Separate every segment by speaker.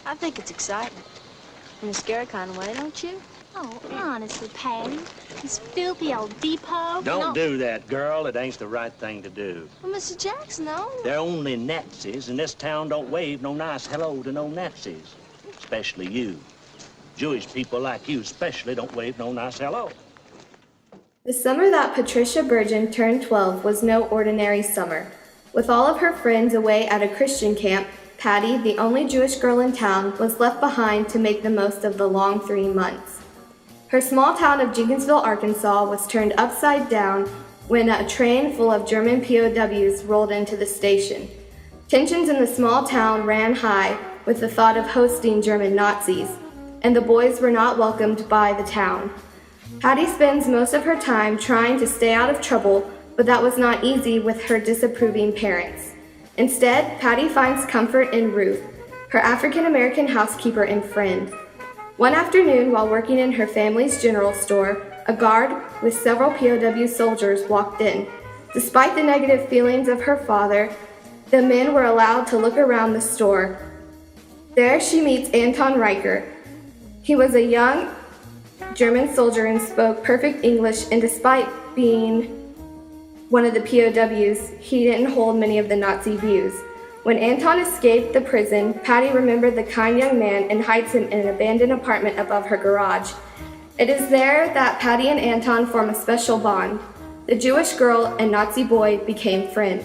Speaker 1: I think it's exciting. In a scary kind of way, don't you?
Speaker 2: Oh, honestly, Patty, this filthy old depot.
Speaker 3: Don't do that, girl. It ain't the right thing to do.
Speaker 1: Well, Mr. Jackson, no.
Speaker 3: They're only Nazis, and this town don't wave no nice hello to no Nazis. Especially you. Jewish people like you especially don't wave no nice hello.
Speaker 4: The summer that Patricia Burgeon turned 12 was no ordinary summer. With all of her friends away at a Christian camp, Patty, the only Jewish girl in town, was left behind to make the most of the long 3 months. Her small town of Jenkinsville, Arkansas was turned upside down when a train full of German POWs rolled into the station. Tensions in the small town ran high with the thought of hosting German Nazis, and the boys were not welcomed by the town. Patty spends most of her time trying to stay out of trouble, but that was not easy with her disapproving parents. Instead, Patty finds comfort in Ruth, her African-American housekeeper and friend. One afternoon, while working in her family's general store, a guard with several POW soldiers walked in. Despite the negative feelings of her father, the men were allowed to look around the store. There she meets Anton Riker. He was a young German soldier and spoke perfect English, and despite being one of the POWs, he didn't hold many of the Nazi views. When Anton escaped the prison, Patty remembered the kind young man and hides him in an abandoned apartment above her garage. It is there that Patty and Anton form a special bond. The Jewish girl and Nazi boy became friends.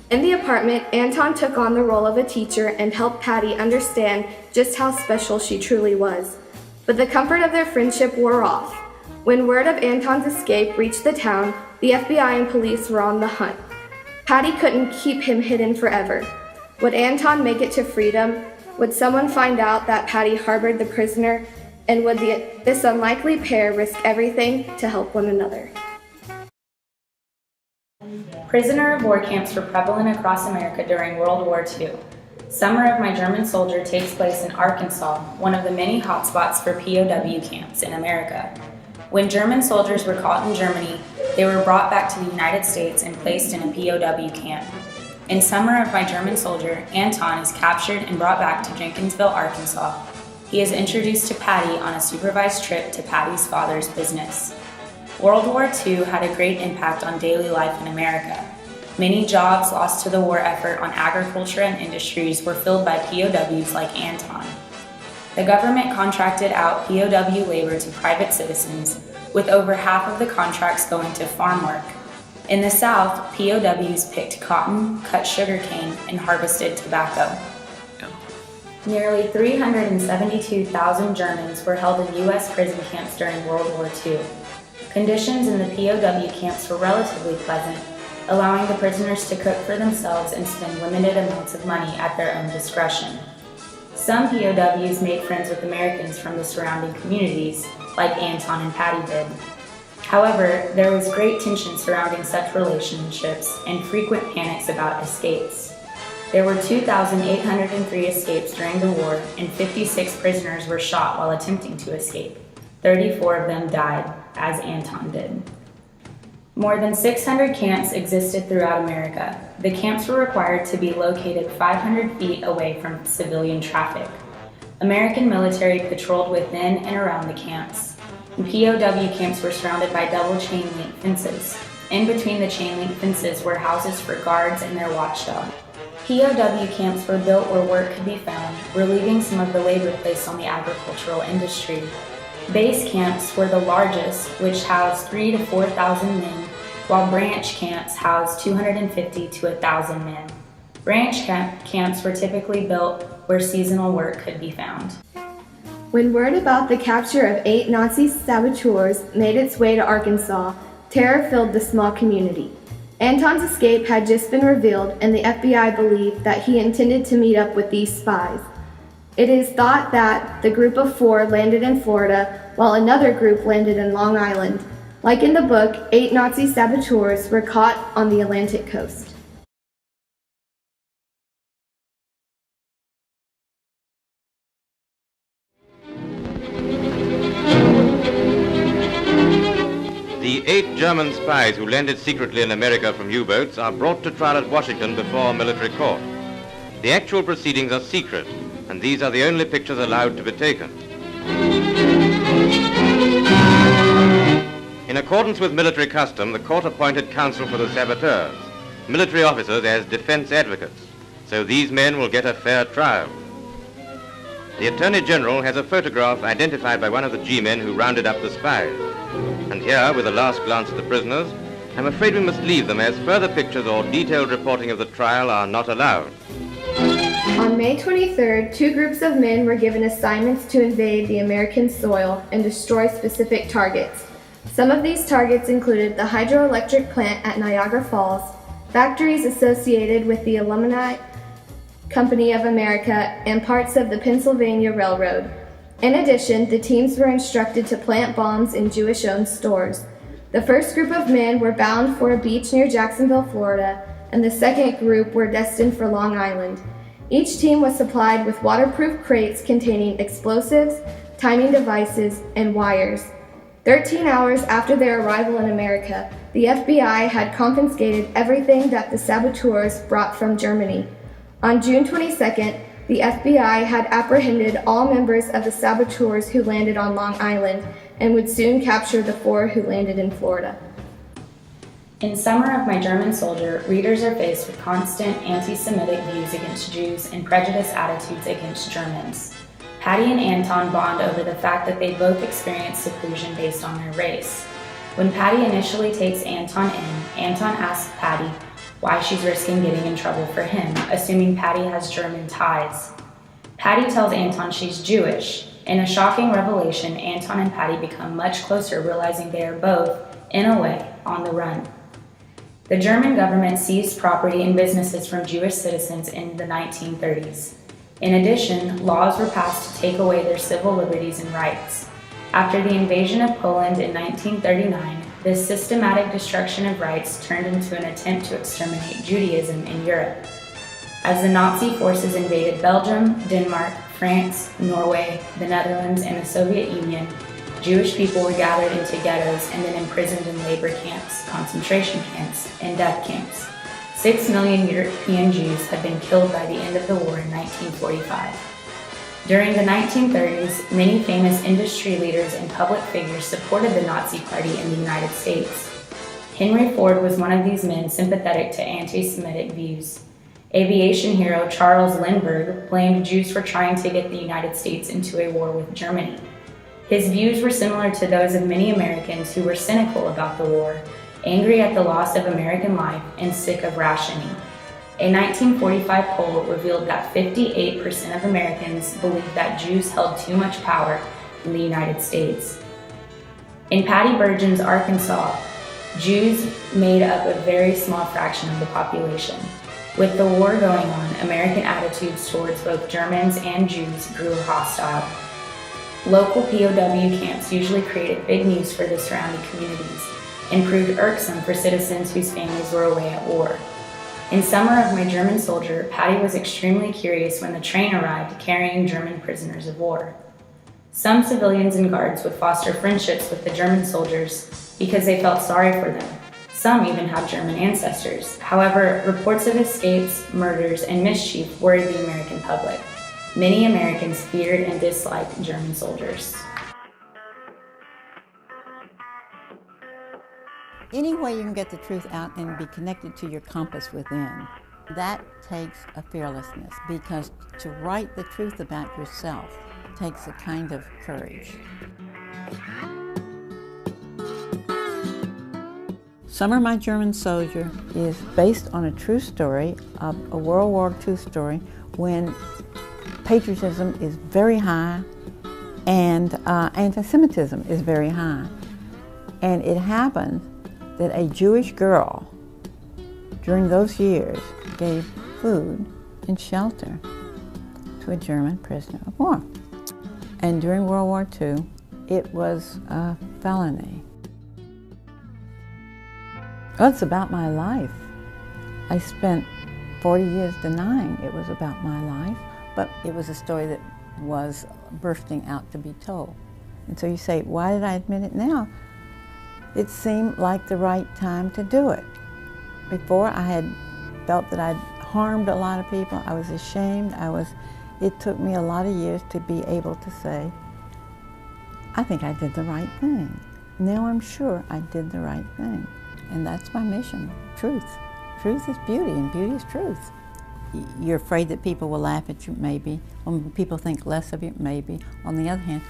Speaker 4: In the apartment, Anton took on the role of a teacher and helped Patty understand just how special she truly was. But the comfort of their friendship wore off. When word of Anton's escape reached the town, the FBI and police were on the hunt. Patty couldn't keep him hidden forever. Would Anton make it to freedom? Would someone find out that Patty harbored the prisoner? And would this unlikely pair risk everything to help one another?
Speaker 5: Prisoner of war camps were prevalent across America during World War II. Summer of My German Soldier takes place in Arkansas, one of the many hotspots for POW camps in America. When German soldiers were caught in Germany, they were brought back to the United States and placed in a POW camp. In Summer of My German Soldier, Anton is captured and brought back to Jenkinsville, Arkansas. He is introduced to Patty on a supervised trip to Patty's father's business. World War II had a great impact on daily life in America. Many jobs lost to the war effort on agriculture and industries were filled by POWs like Anton. The government contracted out POW labor to private citizens, with over half of the contracts going to farm work. In the South, POWs picked cotton, cut sugarcane, and harvested tobacco. Nearly 372,000 Germans were held in U.S. prison camps during World War II. Conditions in the POW camps were relatively pleasant, allowing the prisoners to cook for themselves and spend limited amounts of money at their own discretion. Some POWs made friends with Americans from the surrounding communities, like Anton and Patty did. However, there was great tension surrounding such relationships and frequent panics about escapes. There were 2,803 escapes during the war, and 56 prisoners were shot while attempting to escape. 34 of them died, as Anton did. More than 600 camps existed throughout America. The camps were required to be located 500 feet away from civilian traffic. American military patrolled within and around the camps. And POW camps were surrounded by double chain link fences. In between the chain link fences were houses for guards and their watchdog. POW camps were built where work could be found, relieving some of the labor placed on the agricultural industry. Base camps were the largest, which housed 3,000 to 4,000 men, while branch camps housed 250 to 1,000 men. Branch camps were typically built where seasonal work could be found.
Speaker 4: When word about the capture of 8 Nazi saboteurs made its way to Arkansas, terror filled the small community. Anton's escape had just been revealed, and the FBI believed that he intended to meet up with these spies. It is thought that the group of 4 landed in Florida, while another group landed in Long Island. Like in the book, 8 Nazi saboteurs were caught on the Atlantic coast.
Speaker 6: The 8 German spies who landed secretly in America from U-boats are brought to trial at Washington before a military court. The actual proceedings are secret, and these are the only pictures allowed to be taken. In accordance with military custom, the court appointed counsel for the saboteurs, military officers as defense advocates, so these men will get a fair trial. The Attorney General has a photograph identified by one of the G-men who rounded up the spies. And here, with a last glance at the prisoners, I'm afraid we must leave them, as further pictures or detailed reporting of the trial are not allowed.
Speaker 4: On May 23rd, two groups of men were given assignments to invade the American soil and destroy specific targets. Some of these targets included the hydroelectric plant at Niagara Falls, factories associated with the Alumni Company of America, and parts of the Pennsylvania Railroad. In addition, the teams were instructed to plant bombs in Jewish-owned stores. The first group of men were bound for a beach near Jacksonville, Florida, and the second group were destined for Long Island. Each team was supplied with waterproof crates containing explosives, timing devices, and wires. 13 hours after their arrival in America, the FBI had confiscated everything that the saboteurs brought from Germany. On June 22nd, the FBI had apprehended all members of the saboteurs who landed on Long Island and would soon capture the 4 who landed in Florida.
Speaker 5: In Summer of My German Soldier, readers are faced with constant anti-Semitic views against Jews and prejudiced attitudes against Germans. Patty and Anton bond over the fact that they both experience seclusion based on their race. When Patty initially takes Anton in, Anton asks Patty why she's risking getting in trouble for him, assuming Patty has German ties. Patty tells Anton she's Jewish. In a shocking revelation, Anton and Patty become much closer, realizing they are both, in a way, on the run. The German government seized property and businesses from Jewish citizens in the 1930s. In addition, laws were passed to take away their civil liberties and rights. After the invasion of Poland in 1939, this systematic destruction of rights turned into an attempt to exterminate Judaism in Europe. As the Nazi forces invaded Belgium, Denmark, France, Norway, the Netherlands, and the Soviet Union, Jewish people were gathered into ghettos and then imprisoned in labor camps, concentration camps, and death camps. 6 million European Jews had been killed by the end of the war in 1945. During the 1930s, many famous industry leaders and public figures supported the Nazi Party in the United States. Henry Ford was one of these men sympathetic to anti-Semitic views. Aviation hero Charles Lindbergh blamed Jews for trying to get the United States into a war with Germany. His views were similar to those of many Americans who were cynical about the war, angry at the loss of American life, and sick of rationing. A 1945 poll revealed that 58% of Americans believed that Jews held too much power in the United States. In Patty Bergen's Arkansas, Jews made up a very small fraction of the population. With the war going on, American attitudes towards both Germans and Jews grew hostile. Local POW camps usually created big news for the surrounding communities and proved irksome for citizens whose families were away at war. In Summer of My German Soldier, Patty was extremely curious when the train arrived carrying German prisoners of war. Some civilians and guards would foster friendships with the German soldiers because they felt sorry for them. Some even have German ancestors. However, reports of escapes, murders, and mischief worried the American public. Many Americans feared and disliked German soldiers.
Speaker 7: Any way you can get the truth out and be connected to your compass within, that takes a fearlessness, because to write the truth about yourself takes a kind of courage. Summer My German Soldier is based on a true story of a World War II story when patriotism is very high and anti-Semitism is very high. And it happened that a Jewish girl during those years gave food and shelter to a German prisoner of war. And during World War II, it was a felony. Well, it's about my life. I spent 40 years denying it was about my life, but it was a story that was bursting out to be told. And so you say, why did I admit it now? It seemed like the right time to do it. Before, I had felt that I'd harmed a lot of people. I was ashamed. It took me a lot of years to be able to say, I think I did the right thing. Now I'm sure I did the right thing. And that's my mission, truth. Truth is beauty, and beauty is truth. You're afraid that people will laugh at you, maybe. When people think less of you, maybe. On the other hand,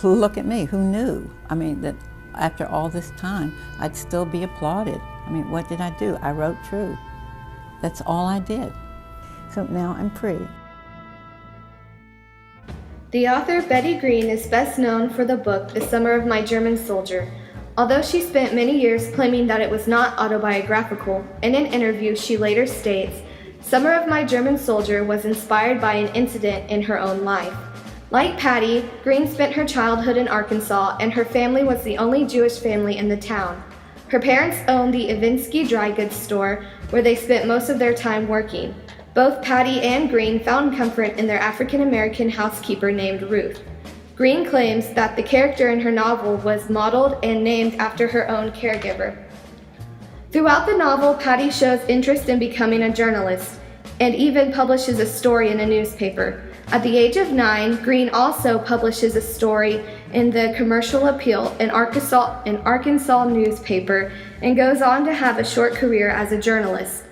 Speaker 7: look at me, who knew? I mean, that after all this time, I'd still be applauded. I mean, what did I do? I wrote truth. That's all I did. So now I'm free.
Speaker 4: The author Betty Green is best known for the book The Summer of My German Soldier. Although she spent many years claiming that it was not autobiographical, in an interview she later states, Summer of My German Soldier was inspired by an incident in her own life. Like Patty, Green spent her childhood in Arkansas, and her family was the only Jewish family in the town. Her parents owned the Ivinsky dry goods store, where they spent most of their time working. Both Patty and Green found comfort in their African-American housekeeper named Ruth. Green claims that the character in her novel was modeled and named after her own caregiver. Throughout the novel, Patty shows interest in becoming a journalist and even publishes a story in a newspaper. At the age of 9, Green also publishes a story in the Commercial Appeal, an Arkansas newspaper, and goes on to have a short career as a journalist.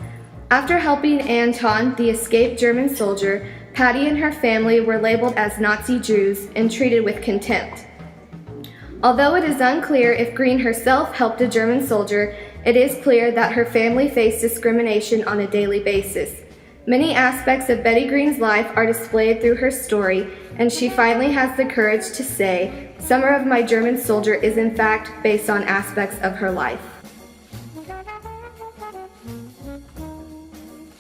Speaker 4: After helping Anton, the escaped German soldier, Patty and her family were labeled as Nazi Jews and treated with contempt. Although it is unclear if Green herself helped a German soldier, it is clear that her family faced discrimination on a daily basis. Many aspects of Betty Green's life are displayed through her story, and she finally has the courage to say, Summer of My German Soldier is in fact based on aspects of her life.